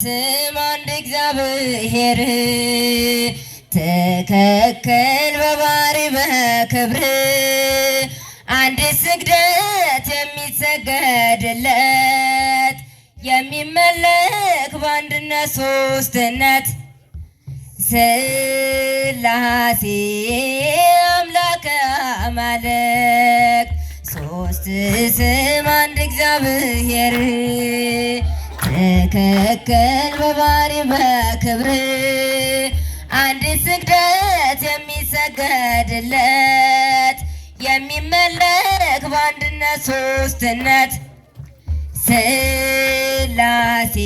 ስም አንድ እግዚአብሔር ትክክል በባህሪ በክብር አንድ ስግደት የሚሰገድለት የሚመለክ በአንድነት ሶስትነት ሥላሴ አምላከ አማልክት ሶስት ስም አንድ እግዚአብሔር ትክክል በባህሪ በክብር አንድ ስግደት የሚሰገድለት የሚመለክ በአንድነት ሶስትነት ሥላሴ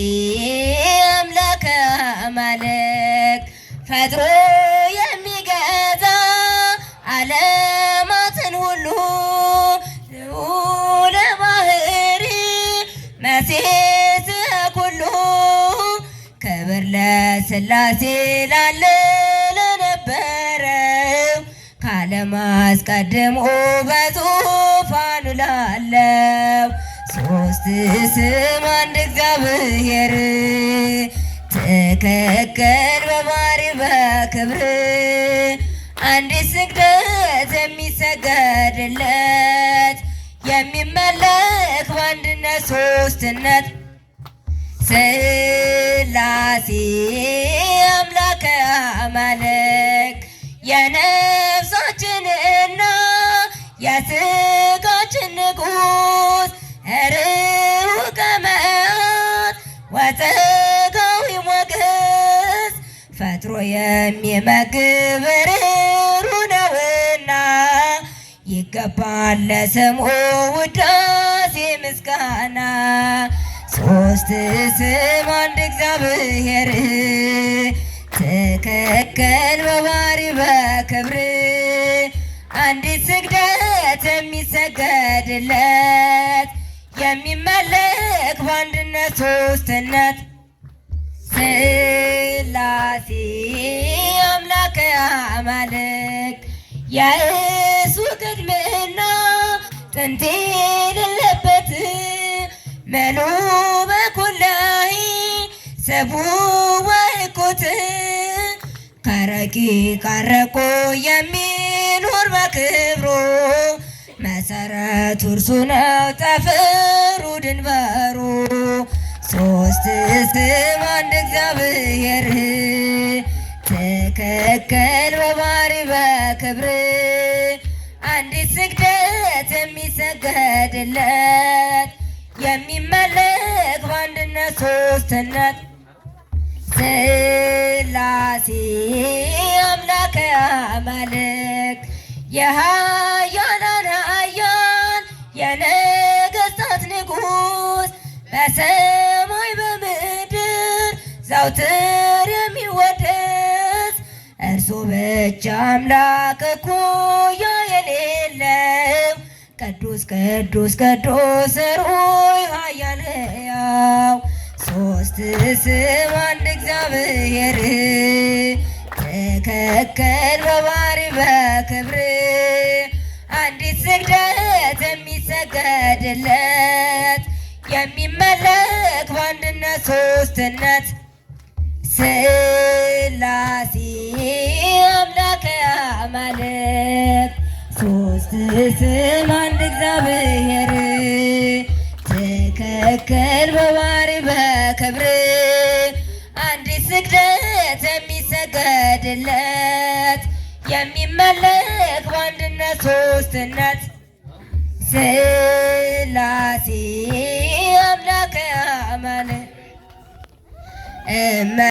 አምላከ አማልክት ፈጥሮ የሚገዛ ዓለማትን ሁሉ ልዑለ ባሕሪ መሲሕ ኩሉ ክብር ለሥላሴ ላለ ለነበረው ከዓለም አስቀድሞ በዙፋኑ ላለው ሶስት ስም አንድ እግዚአብሔር ትክክል በባህሪ በክብር አንድ ስግደት የሚሰገድለት የሚመለክ በአንድነት ሶስትነት ሥላሴ አምላከ አማልክት የነፍሳችንና የሥጋችን ንጉሥ ርሑቀ መዓት ወጸጋዊ ሞገስ ፈጥሮ የሚመግብ ርኅሩህ ነውና ይገባል ለስሙ ውዳሴ ምስጋና ሶስት ስም አንድ እግዚአብሔር ትክክል በባህሪ በክብር አንዲት ስግደት የሚሰገድለት የሚመለክ በአንድነት ሶስትነት ሥላሴ አምላከ አማልክት የእሱ ቅድምና ጥንት የሌለበት መኑ በኩላይ ሰቡ ወይኩት ከረቂቅ አርቆ የሚኖር በክብሩ መሰረቱ እርሱ ነው ጠፈሩ ድንበሩ ሶስት ስም አንድ እግዚአብሔር ትክክል በባህሪ በክብር አንዲት ስግደት የሚሰገድለት የሚመለክ በአንድነት ሶስትነት ሥላሴ አምላከ አማልክት የኃያላን ኃያል የነገሥታት ንጉሥ በሰማይ በምድር ዘወትር የሚወደስ እርሱ ብቻ አምላክ እኩያ የሌለው ቅዱስ ቅዱስ ቅዱስ ሩይ ኃያል ሕያው ሶስት ስም አንድ እግዚአብሔር ትክክል በባህሪ በክብር አንዲት ስግደት የሚሰገድለት የሚመለክ በአንድነት ሶስትነት ሥላሴ አምላከ አማልክት ሶስት ስም አንድ እግዚአብሔር ትክክል በባህሪ በክብር አንዲት ስግደት የሚሰገድለት የሚመለክ በአንድነት ሶስትነት ሥላሴ አምላከ አማልክት